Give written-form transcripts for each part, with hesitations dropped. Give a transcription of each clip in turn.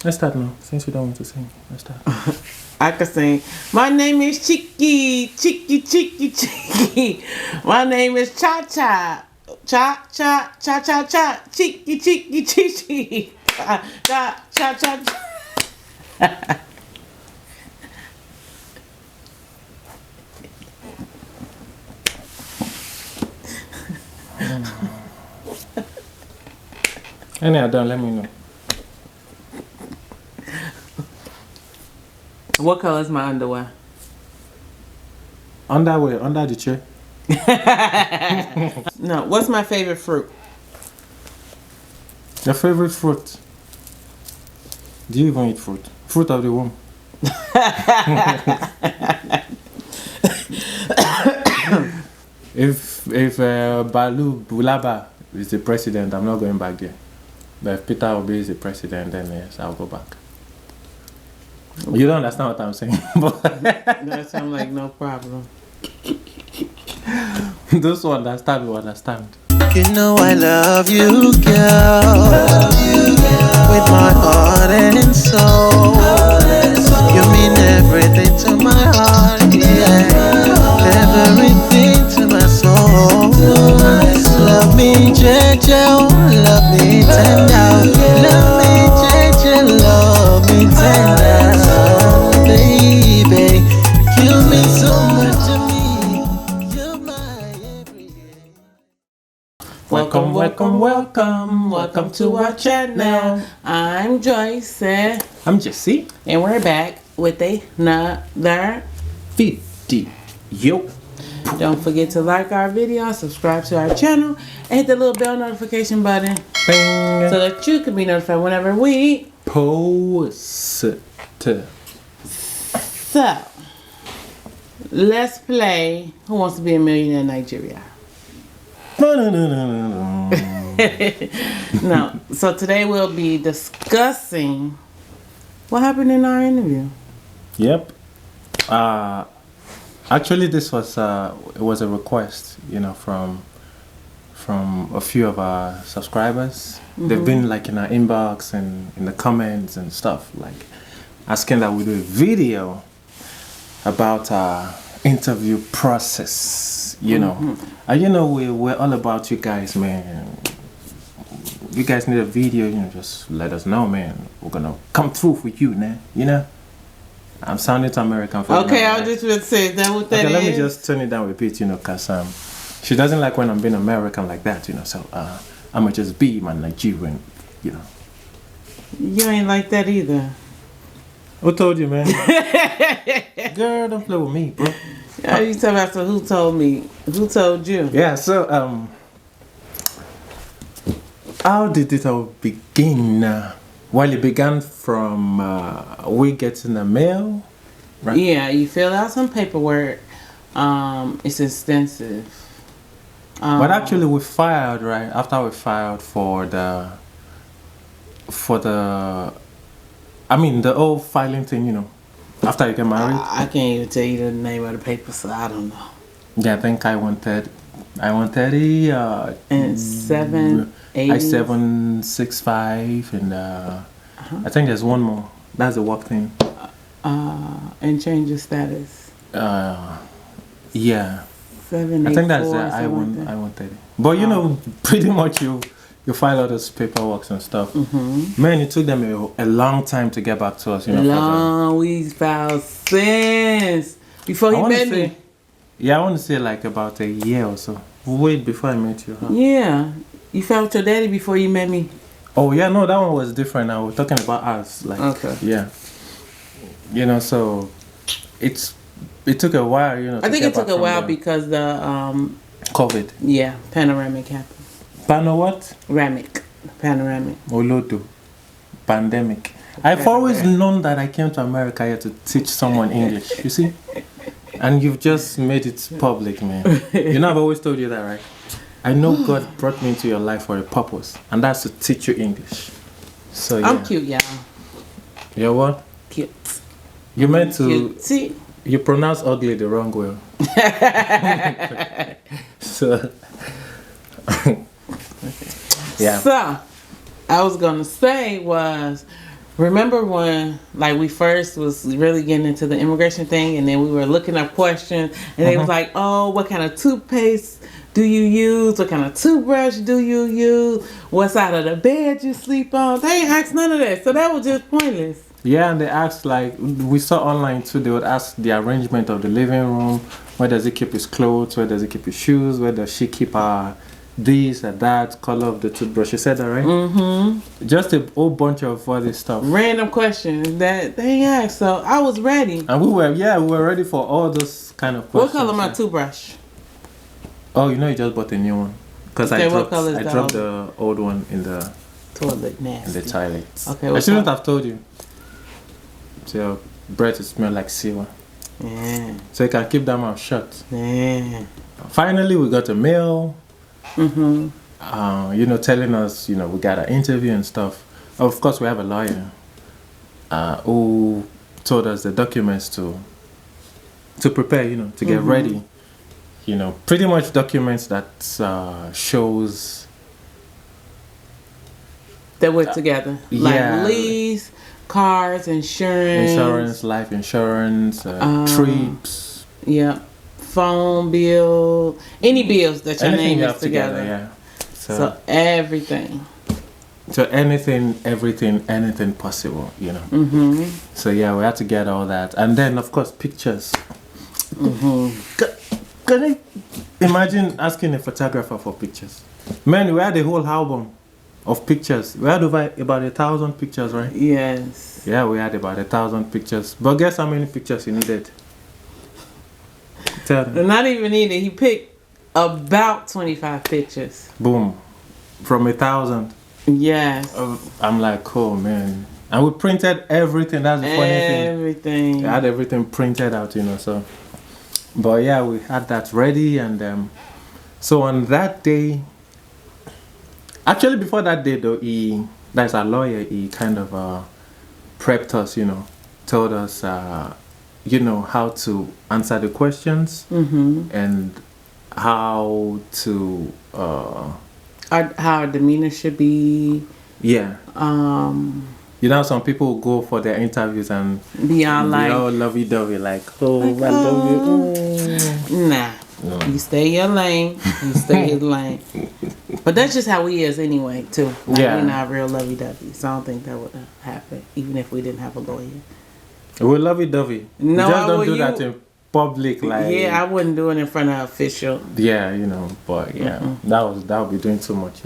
Let's start now. Since you don't want to sing, let's start. I can sing. My name is Chicky, Chicky, Chicky, Chicky. My name is Cha Cha. Cha Cha Cha Cha Cha. Chicky, Chicky, Chicky. Cha Cha Cha Cha. Anyhow, done. Let me know. What color is my underwear? Underwear, under the chair. No. What's my favorite fruit? Your favorite fruit? Do you even eat fruit? Fruit of the womb. If Balu Bulaba is the president, I'm not going back there. But if Peter Obi is the president, then yes, I'll go back. You don't understand what I'm saying. That sounds like no problem. Those who understand will understand. You know I love you, girl, with my heart and soul. You mean everything to my heart, yeah, everything to my soul. Love me, JJ, love me tender. Love me, JJ, love me tender, baby. You mean so much to me. You're my everything. Welcome to our channel. I'm Joyce. I'm Jesse. And we're back with another video. Don't forget to like our video, subscribe to our channel, and hit the little bell notification button Bing. so that you can be notified whenever we Post. So, let's play Who Wants to Be a Millionaire in Nigeria. No, so today we'll be discussing what happened in our interview. Yep. Actually, this was it was a request, from a few of our subscribers. They've been like in our inbox and in the comments and stuff, like asking that we do a video about our interview process. And we're all about you guys, man. You guys need a video, just let us know, man. We're gonna come through for you, man. I'm sounding too American for Okay, you. I was just going to say, is that what that is? Let me just turn it down a bit, because she doesn't like when I'm being American like that, so I'm gonna just be my Nigerian, You ain't like that either. Who told you, man? Girl, don't play with me, bro. How you talking about who told me? Who told you? Yeah, so how did it all begin? Well, it began from we getting a mail, right? Yeah, you fill out some paperwork. It's extensive. But actually, we filed right after we filed for the the old filing thing, after you get married. I can't even tell you the name of the paper, so I don't know. Yeah, I think I-130 and 780 I-765 and I think there's one more. That's the work thing. And change your status. Yeah. 784. I think that's the I-130. But pretty much you file all those paperwork and stuff. Man, it took them a long time to get back to us. We filed since before he met me. Yeah, I want to say like about a year or so. Wait, before I met you, huh? Yeah, you filed your daddy before you met me. Oh yeah, no, that one was different. Now we're talking about us. Like, okay. Yeah. So it took a while. I think it took a while because the COVID. Yeah, panoramic happened. What? Panoramic. Olodo. Pandemic. I've always known that I came to America here to teach someone English, you see? And you've just made it public, man. I've always told you that, right? I know God brought me into your life for a purpose, and that's to teach you English. So yeah. I'm cute, y'all. You're what? Cute. You meant to... Cute. See? You pronounce ugly the wrong way. So... Yeah. So, I was gonna say was Remember when, like, we first was really getting into the immigration thing, and then we were looking up questions, and they was like, "Oh, what kind of toothpaste do you use? What kind of toothbrush do you use? What side of the bed you sleep on?" They ain't asked none of that, so that was just pointless. Yeah, and they asked, like, we saw online too, they would ask the arrangement of the living room. Where does he keep his clothes? Where does he keep his shoes? Where does she keep her this or that? Color of the toothbrush. You said that, right? Mm-hmm. Just a whole bunch of all this stuff. Random questions that they ain't asked, so I was ready. And we were ready for all those kind of questions. What color my toothbrush? Oh, you just bought a new one. Because Okay, I dropped the old one in the toilet. Nasty. In the toilet. Okay, I shouldn't have told you. So your breath smell like sewer. Yeah. So you can keep that mouth shut. Yeah. Finally, we got a mail. Mm-hmm. Telling us, we got an interview and stuff. Of course, we have a lawyer who told us the documents to prepare, to get ready. Pretty much documents that shows that we're together. Yeah. Like lease, cars, insurance, life insurance, trips. Yeah. Phone bill, any bills that your name is together. Yeah. So everything. So anything possible, Mm-hmm. So yeah, we had to get all that, and then of course pictures. Mm-hmm. Can you imagine asking a photographer for pictures? Man, we had a whole album of pictures. We had over about 1,000 pictures, right? Yes. Yeah, we had about 1,000 pictures. But guess how many pictures you needed? Tell them. Not even needed. He picked about 25 pictures. Boom. From 1,000. Yes. I'm like, oh man. And we printed everything. That's the funny thing. Everything. We had everything printed out, so. But yeah, we had that ready, and so on that day. Actually, before that day though, that's our lawyer. He kind of prepped us, told us, how to answer the questions and how to how our demeanor should be. Yeah. Some people go for their interviews and be all lovey-dovey, like, oh, I love you. Nah. No. You stay in your lane. You stay in your lane. But that's just how we is anyway, too. Like, we're not real lovey-dovey. So I don't think that would happen, even if we didn't have a lawyer. We're lovey-dovey. No, we just don't do that in public, like. Yeah, I wouldn't do it in front of an official. Yeah, but yeah, that would be doing too much,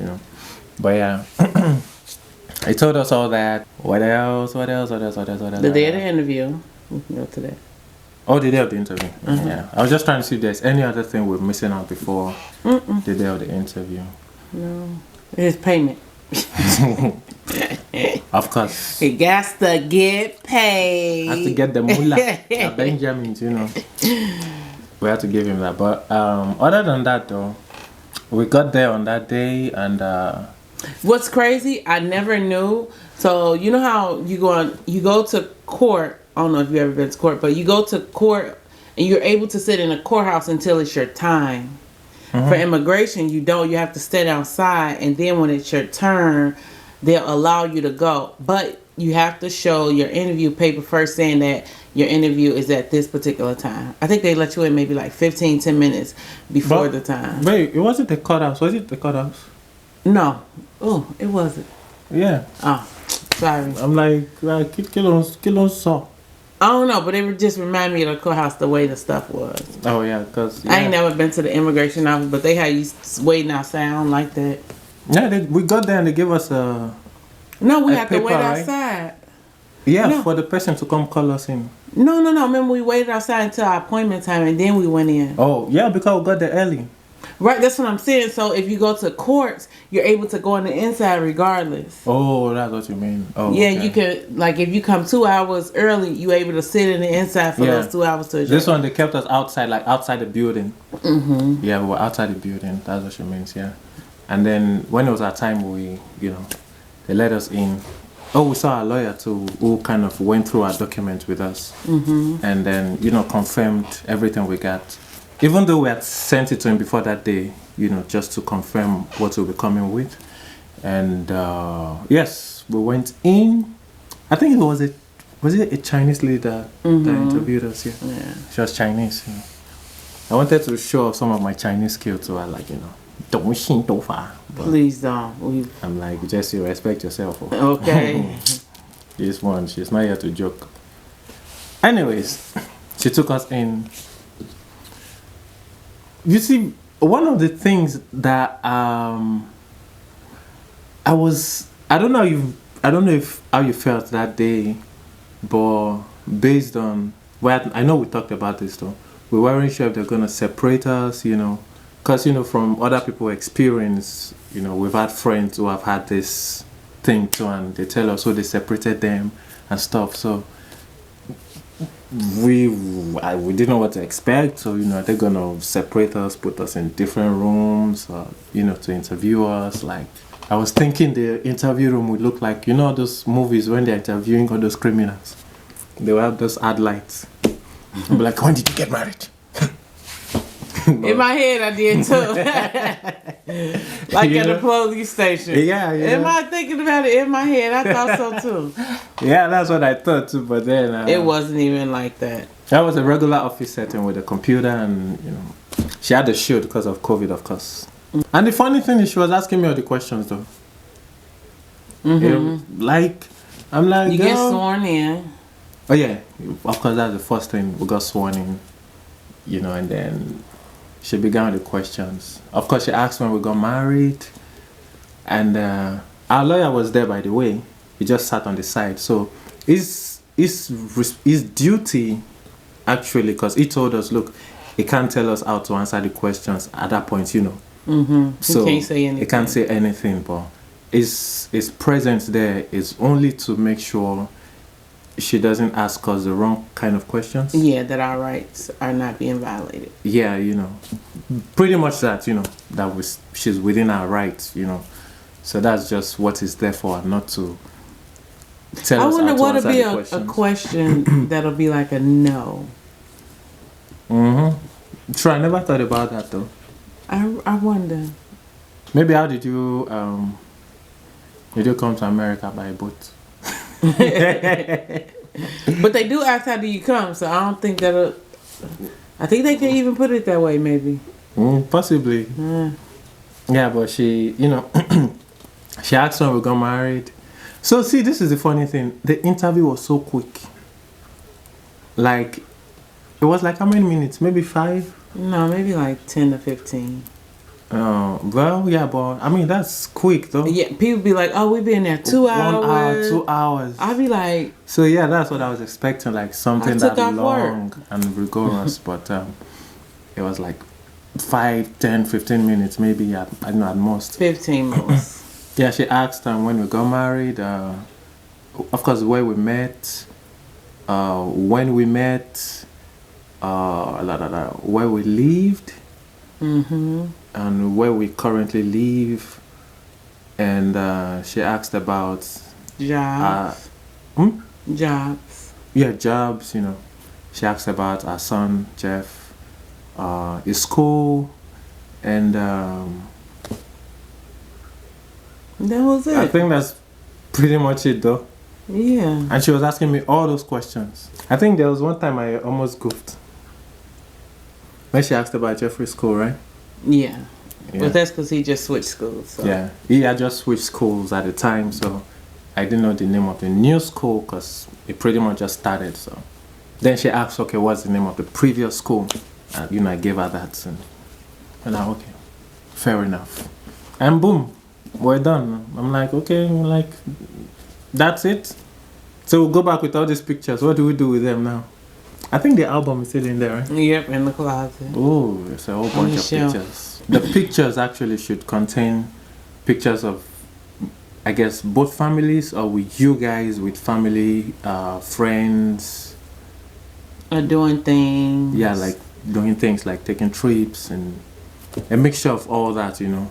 But yeah, he told us all that. What else? The day of the interview. We can go to that. Oh, the day of the interview. Yeah, I was just trying to see if there's any other thing we're missing out before the day of the interview. No, it's payment. Of course. He got to get paid. Has to get the moolah. The Benjamins, We had to give him that. But other than that, though, we got there on that day, and what's crazy, I never knew. So you know how you go to court. I don't know if you've ever been to court, but you go to court and you're able to sit in a courthouse until it's your time. For immigration, you don't. You have to stand outside, and then when it's your turn, they'll allow you to go. But you have to show your interview paper first saying that your interview is at this particular time. I think they let you in maybe like 10 minutes before the time. Wait, it wasn't the courthouse. Was it the courthouse? No. Oh, it wasn't. Yeah. Oh, sorry. I'm like, kill on saw. I don't know, but it would just remind me of the courthouse the way the stuff was. Oh yeah, because I ain't never been to the immigration office, but they had you waiting outside. I don't like that. Yeah, we got there and they gave us a. No, we had paper, to wait right? outside. Yeah, for the person to come call us in. No. Remember, we waited outside until our appointment time, and then we went in. Oh yeah, because we got there early. Right, that's what I'm saying. So if you go to courts, you're able to go on the inside regardless. Oh, that's what you mean. Oh, yeah, okay. You can, like, if you come 2 hours early, you're able to sit in the inside for those 2 hours to adjust. This one, they kept us outside, like outside the building. Yeah, we were outside the building. That's what she means, yeah. And then when it was our time, we, they let us in. Oh, we saw a lawyer too, who kind of went through our documents with us. And then, confirmed everything we got. Even though we had sent it to him before that day, just to confirm what we'll be coming with. And yes, we went in. I think was it a Chinese lady that interviewed us? Yeah. Yeah. She was Chinese. You know. I wanted to show off some of my Chinese skills, so I like, you know, don't xin don't fa. Please don't. I'm like, just you respect yourself. Okay. This one, she's not here to joke. Anyways, she took us in. You see, one of the things that I don't know if how you felt that day, but based on I know we talked about this though. We weren't sure if they're gonna separate us, you know, because you know from other people's experience, you know, we've had friends who have had this thing too, and they tell us so they separated them and stuff. So we didn't know what to expect. So you know, they're gonna separate us, put us in different rooms, you know, to interview us. Like I was thinking, the interview room would look like, you know, those movies when they're interviewing all those criminals. They will have those ad lights. Be like, when did you get married? In my head, I did too. Like at the police station. Yeah. Am I thinking about it in my head? I thought so too. Yeah, that's what I thought too. But then it wasn't even like that. That was a regular office setting with a computer, and you know, she had a shield because of COVID, of course. And the funny thing is, she was asking me all the questions though. Like, I'm like, you get sworn in. Oh yeah, of course that's the first thing. We got sworn in, you know, and then she began with the questions. Of course, she asked when we got married, and our lawyer was there, by the way. He just sat on the side. So his duty, actually, because he told us, look, he can't tell us how to answer the questions at that point, you know. So he can't say anything. He can't say anything, but his presence there is only to make sure she doesn't ask us the wrong kind of questions. Yeah, that our rights are not being violated. Yeah, you know, pretty much that, you know, she's within our rights, you know. So that's just what it's there for, not to tell us how to answer the questions. I wonder what would be a question that'll be like a no. True, I never thought about that though. I wonder. Maybe how did you come to America by boat? But they do ask how do you come, so I don't think that'll. I think they can even put it that way, maybe. Possibly. Yeah, but she, you know, she asked when we got married. So see, this is the funny thing. The interview was so quick. Like, it was like how many minutes? Maybe 5? No, maybe like 10 to 15. Well, yeah, but I mean that's quick though. Yeah, people be like, "Oh, we've been there 2 hours." 1 hour, 2 hours. I'd be like, so yeah, that's what I was expecting, like something that long and rigorous. But it was like 5, 10, 15 minutes, maybe I don't know, at most. 15 most. Yeah, she asked when we got married. Of course, where we met, when we met, where we lived. And where we currently live, and she asked about jobs. Jobs. Yeah, jobs. You know, she asked about our son Jeff, his school, and that was it. I think that's pretty much it, though. Yeah. And she was asking me all those questions. I think there was one time I almost goofed when she asked about Jeffrey's school, right? Yeah. But that's because he just switched schools. So. Yeah, he had just switched schools at the time, so I didn't know the name of the new school because it pretty much just started. So then she asked, okay, what's the name of the previous school? And, you know, I gave her that. And I, okay, fair enough. And boom, we're done. I'm like, okay, that's it. So we'll go back with all these pictures. What do we do with them now? I think the album is still in there, right? Yep, in the closet. Oh, there's a whole bunch of pictures. The pictures actually should contain pictures of, I guess, both families, or with you guys, with family, friends. Or doing things. Yeah, like doing things like taking trips and a mixture of all that, you know.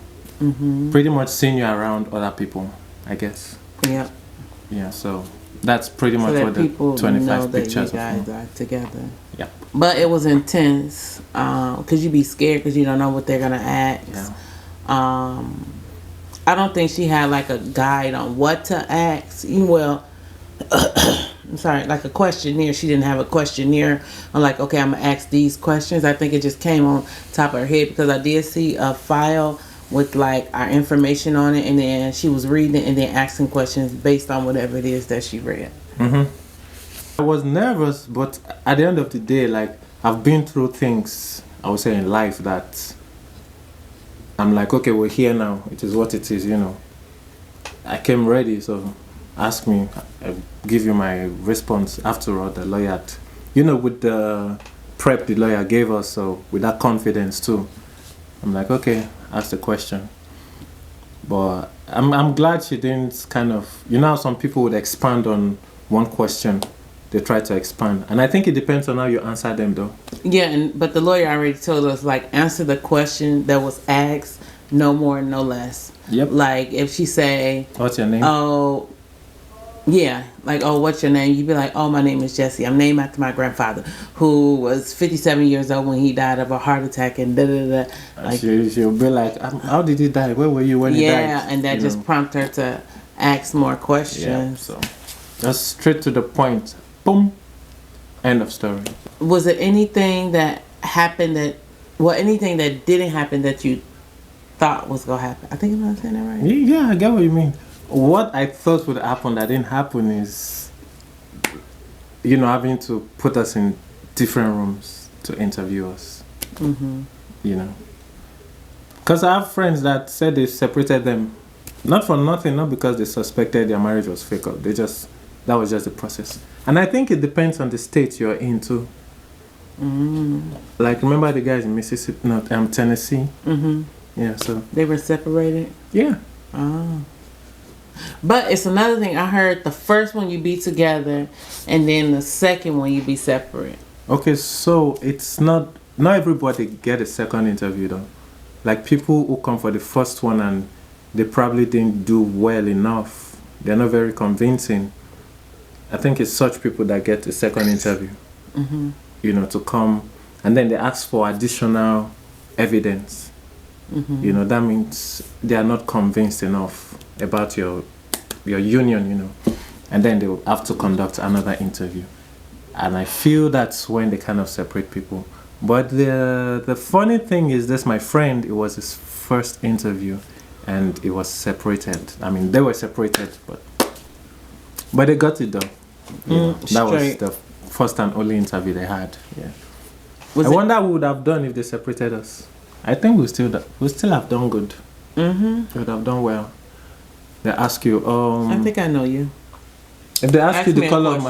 Pretty much seeing you around other people, I guess. Yep. Yeah, so that's pretty much what the 25 pictures you guys are together. Yeah. But it was intense because you be scared because you don't know what they're gonna ask. Yeah. I don't think she had like a guide on what to ask. Well, I'm sorry, like a questionnaire. She didn't have a questionnaire. I'm like, okay, I'm gonna ask these questions. I think it just came on top of her head because I did see a file with like our information on it, and then she was reading it and then asking questions based on whatever it is that she read. I was nervous, but at the end of the day, like, I've been through things, I would say, in life that I'm like, okay, we're here now. It is what it is, you know. I came ready, so ask me, I'll give you my response. After all, the lawyer, you know, with the prep the lawyer gave us, so with that confidence too, I'm like, okay, ask the question. But I'm glad she didn't kind of, you know how some people would expand on one question, they try to expand. And I think it depends on how you answer them though. Yeah, but the lawyer already told us, like, answer the question that was asked, no more, no less. Yep. Like, if she say, What's your name? oh, yeah, like, oh, what's your name? You'd be like, oh, my name is Jesse. I'm named after my grandfather, who was 57 years old when he died of a heart attack and da-da-da. Like, she'll be like, how did he die? Where were you when he died? Yeah, and that just prompted her to ask more questions. Yeah, so just straight to the point. Boom. End of story. Was it anything that happened anything that didn't happen that you thought was going to happen? I think I'm saying that right. Yeah, I get what you mean. What I thought would happen that didn't happen is, you know, having to put us in different rooms to interview us. You know. Because I have friends that said they separated them. Not for nothing, not because they suspected their marriage was fake. That was just the process. And I think it depends on the state you're in too. Like, remember the guys in Mississippi, Tennessee? Yeah, so. They were separated? Yeah. Oh. But it's another thing. I heard the first one you be together, and then the second one you be separate. Okay, so it's not everybody get a second interview though. Like, people who come for the first one and they probably didn't do well enough. They're not very convincing. I think it's such people that get a second interview. You know, to come, and then they ask for additional evidence. You know, that means they are not convinced enough about your union, you know, and then they will have to conduct another interview. And I feel that's when they kind of separate people. But the funny thing is this, my friend, it was his first interview and it was separated. I mean, they were separated, but they got it done. That was the first and only interview they had. Yeah. I wonder what we would have done if they separated us. I think we still have done good. We would have done well. They ask you, I think I know you. If they ask you the color of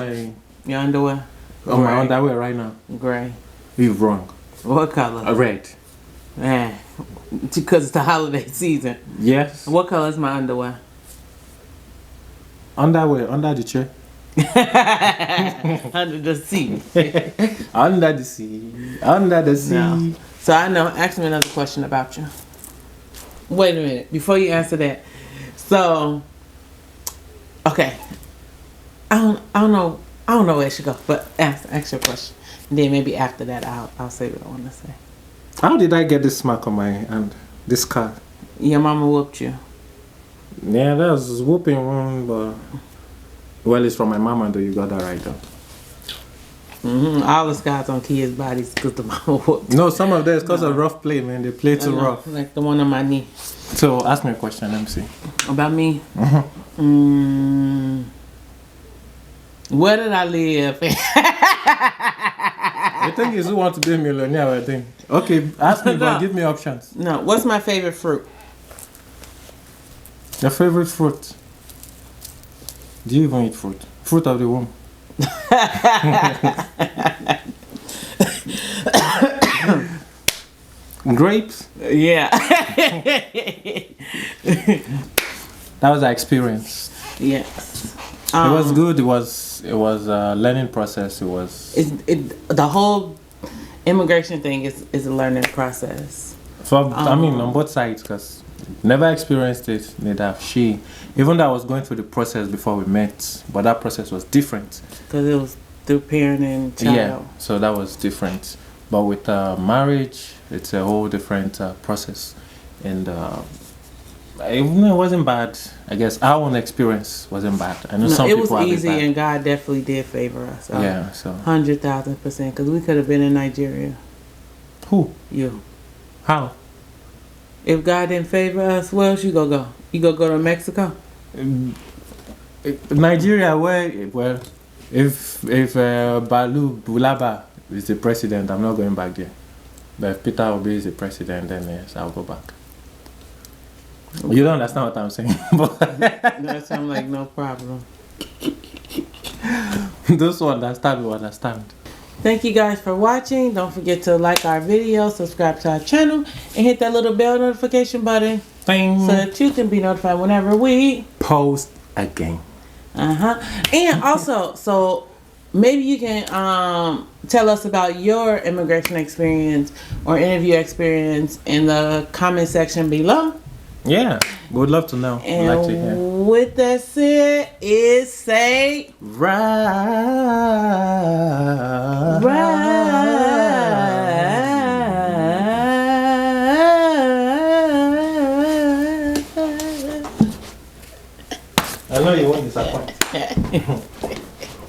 your underwear. My underwear right now. Gray. You're wrong. What color? Red. Yeah. Because it's the holiday season. Yes. What color is my underwear? Underwear, under the chair. Under the sea. Under the sea. Under the sea. No. So I know. Ask me another question about you. Wait a minute. Before you answer that. So, okay. I don't know where it should go, but ask your question. And then maybe after that, I'll say what I want to say. How did I get this mark on my hand? This scar? Your mama whooped you. Yeah, that was whooping one, but well, it's from my mama, though. You got that right, though. All the scars on kids' bodies because the mama whooped. No, some of that is because of rough play, man. They play too rough. Like the one on my knee. So, ask me a question, let me see. About me? Where did I live? The thing is, who wants to be a millionaire, I think. Okay, ask me, but give me options. No, what's my favorite fruit? Your favorite fruit? Do you even eat fruit? Fruit of the womb. Grapes? Yeah. That was our experience. Yes. It was good. It was a learning process. It was. The whole immigration thing is a learning process. So I mean, on both sides, because never experienced it. Neither have she. Even though I was going through the process before we met, but that process was different. Because it was through parent and child. Yeah, so that was different. But with marriage, it's a whole different process, and It wasn't bad. I guess our own experience wasn't bad. I know No, some it was people have it easy, bad. and God definitely did favor us. Yeah, so 100,000%, because we could have been in Nigeria. who? You. How? If God didn't favor us, where else you gonna go? You gonna go to Mexico? Nigeria, well, if Balu Bulaba is the president, I'm not going back there. But if Peter Obi is the president, then yes, I'll go back. You don't understand what I'm saying, but That sounds like no problem. those who understand will understand. Thank you guys for watching. Don't forget to like our video, subscribe to our channel, and hit that little bell notification button Bing. so that you can be notified whenever we Post again. And also, so maybe you can tell us about your immigration experience or interview experience in the comment section below. Yeah, we would love to know. We'd And like to hear. with that said, it's say I know you won't disappoint.